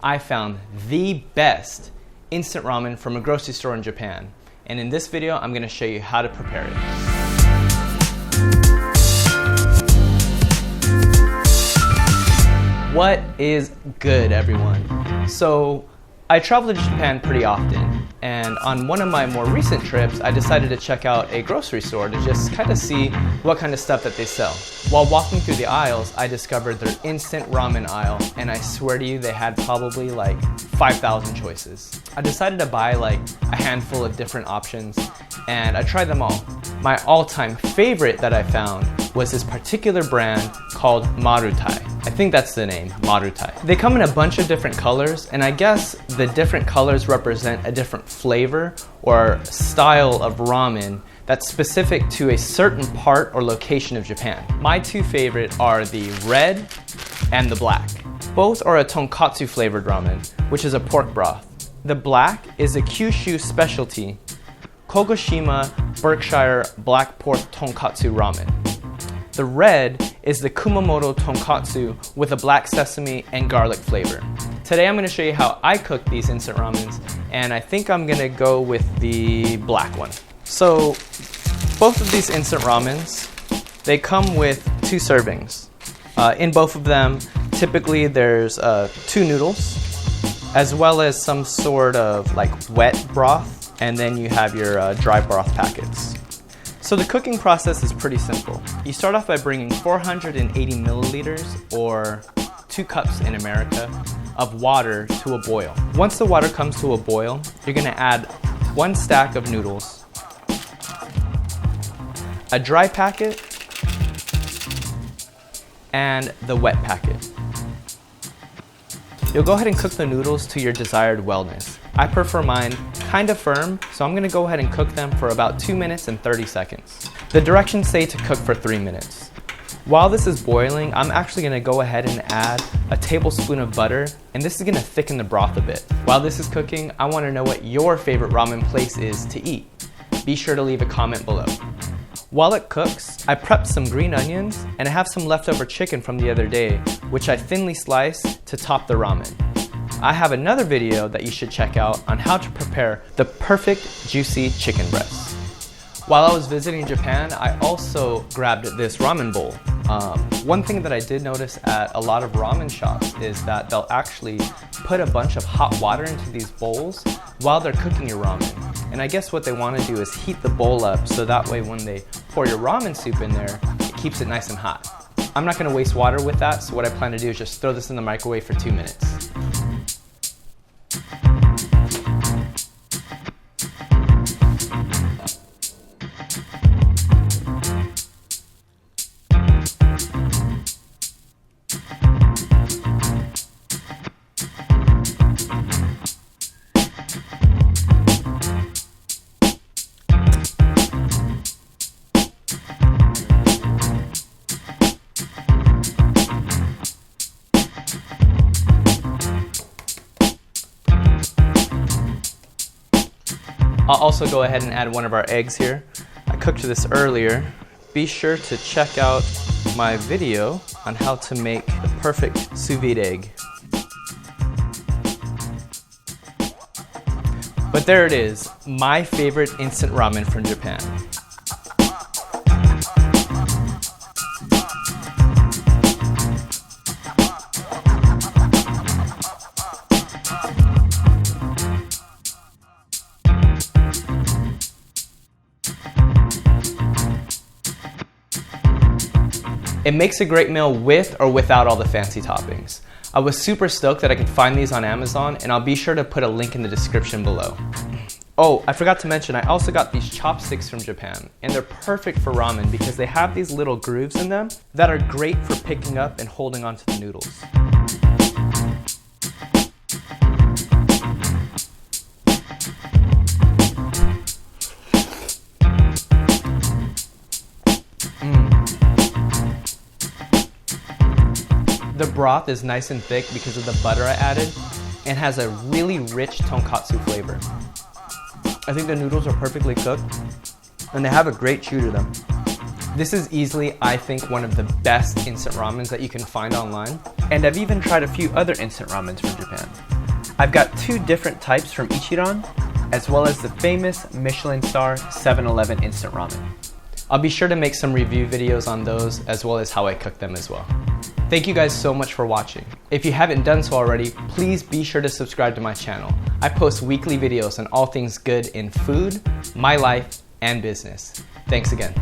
I found the best instant ramen from a grocery store in Japan. And in this video, I'm gonna show you how to prepare it. What is good, everyone? So, I travel to Japan pretty often, and on one of my more recent trips, I decided to check out a grocery store to just kind of see what kind of stuff that they sell. While walking through the aisles, I discovered their instant ramen aisle, and I swear to you, they had probably like 5,000 choices. I decided to buy like a handful of different options, and I tried them all. My all-time favorite that I found was this particular brand called Marutai. I think that's the name, Marutai. They come in a bunch of different colors, and I guess the different colors represent a different flavor or style of ramen that's specific to a certain part or location of Japan. My two favorite are the red and the black. Both are a tonkatsu flavored ramen, which is a pork broth. The black is a Kyushu specialty, Kogoshima Berkshire black pork tonkatsu ramen. The red is the Kumamoto tonkatsu with a black sesame and garlic flavor. Today I'm going to show you how I cook these instant ramens, and I think I'm going to go with the black one. So both of these instant ramens, they come with 2 servings. In both of them, typically there's 2 noodles, as well as some sort of like wet broth, and then you have your dry broth packets. So the cooking process is pretty simple. You start off by bringing 480 milliliters, or 2 cups in America, of water to a boil. Once the water comes to a boil, you're gonna add 1 stack of noodles, a dry packet, and the wet packet. You'll go ahead and cook the noodles to your desired wellness. I prefer mine kind of firm, so I'm gonna go ahead and cook them for about 2 minutes and 30 seconds. The directions say to cook for 3 minutes. While this is boiling, I'm actually gonna go ahead and add a tablespoon of butter, and this is gonna thicken the broth a bit. While this is cooking, I wanna know what your favorite ramen place is to eat. Be sure to leave a comment below. While it cooks, I prepped some green onions, and I have some leftover chicken from the other day, which I thinly sliced to top the ramen. I have another video that you should check out on how to prepare the perfect juicy chicken breast. While I was visiting Japan, I also grabbed this ramen bowl. One thing that I did notice at a lot of ramen shops is that they'll actually put a bunch of hot water into these bowls while they're cooking your ramen. And I guess what they want to do is heat the bowl up so that way when they pour your ramen soup in there, it keeps it nice and hot. I'm not going to waste water with that, so what I plan to do is just throw this in the microwave for 2 minutes. I'll also go ahead and add one of our eggs here. I cooked this earlier. Be sure to check out my video on how to make the perfect sous vide egg. But there it is, my favorite instant ramen from Japan. It makes a great meal with or without all the fancy toppings. I was super stoked that I could find these on Amazon, and I'll be sure to put a link in the description below. Oh, I forgot to mention, I also got these chopsticks from Japan, and they're perfect for ramen because they have these little grooves in them that are great for picking up and holding onto the noodles. The broth is nice and thick because of the butter I added and has a really rich tonkatsu flavor. I think the noodles are perfectly cooked and they have a great chew to them. This is easily, I think, one of the best instant ramens that you can find online. And I've even tried a few other instant ramens from Japan. I've got 2 different types from Ichiran, as well as the famous Michelin star 7-Eleven instant ramen. I'll be sure to make some review videos on those, as well as how I cook them as well. Thank you guys so much for watching. If you haven't done so already, please be sure to subscribe to my channel. I post weekly videos on all things good in food, my life, and business. Thanks again.